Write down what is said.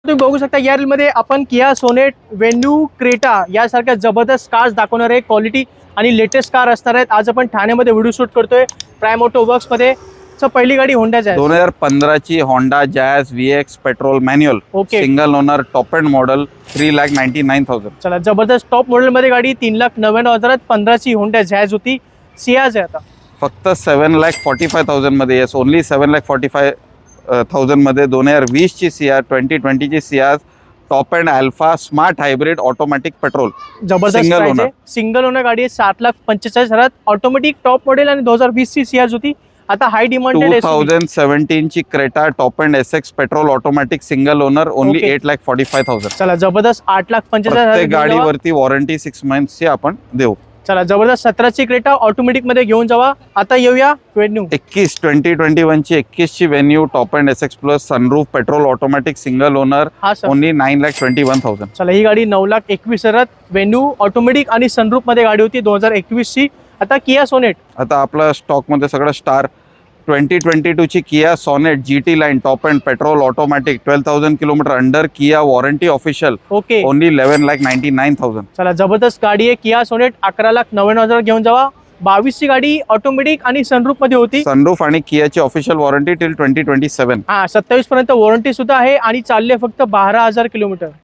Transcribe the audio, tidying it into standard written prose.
तुम्ही बघू शकता या रीलमध्ये आपण किया सोनेट, वेन्यू, क्रेटा यासारख्या जबरदस्त कार्स दाखवणार आहे. क्वालिटी आणि लेटेस्ट कार असणार आहेत. आज आपण ठाण्यामध्ये व्हिडिओ शूट करतोय प्राइम ऑटो वर्क्स मध्ये. पहिली गाडी होंडा जॅझ 2015 ची Honda jazz VX petrol manual single owner top end model 3,99,000. चला जबरदस्त टॉप मॉडेल मध्ये गाडी 3,99,000 15 ची होंडा जॅझ होती. सियाज आहे आता फक्त 7,45,000 मध्ये. येस, ओनली 7,45,000 मध्ये 2020 ची सियाज, 2020 ची Ciaz top end alpha smart hybrid automatic petrol जबरदस्त सिंगल ओनर गाडी आहे. 7,45,000 ऑटोमॅटिक टॉप मॉडेल आणि 2020 ची सियाज होती. आता हाय डिमांडेड 2017 ची Creta top end SX petrol automatic single owner only 8,45,000. चला जबरदस्त 8,45,000 गाडीवरती वॉरंटी 6 मंथ्सची आपण देऊ. चला जबरदस्त 17 ची क्रेटा ऑटोमॅटिक मध्ये घेऊन जावा. आता येऊया वेन्यू 2021 ची 21 ची venue top end SX plus sunroof petrol automatic single owner only 9,21,000. चला ही गाडी 9,21,000 वेन्यू ऑटोमॅटिक आणि सनरूफ मध्ये गाडी होती 2021 ची. आता किया सोनेट, आता आपला स्टॉक मध्ये सगळं स्टार 2022 ची Kia Sonet GT line top end petrol automatic 12,000 kilometre under Kia warranty official only 11,99,000. चला जबरदस्त गाडी आहे किया सोनेट 11,99,000 घेऊन जावा. 22 ची गाडी ऑटोमॅटिक आणि सनरूफ मध्ये होती. सनरूफ आणि कियाची ऑफिशियल वॉरंटी टिल 2027. 27 पर्यंत वॉरंटी सुद्धा आहे आणि चालले फक्त 12,000 किलोमीटर.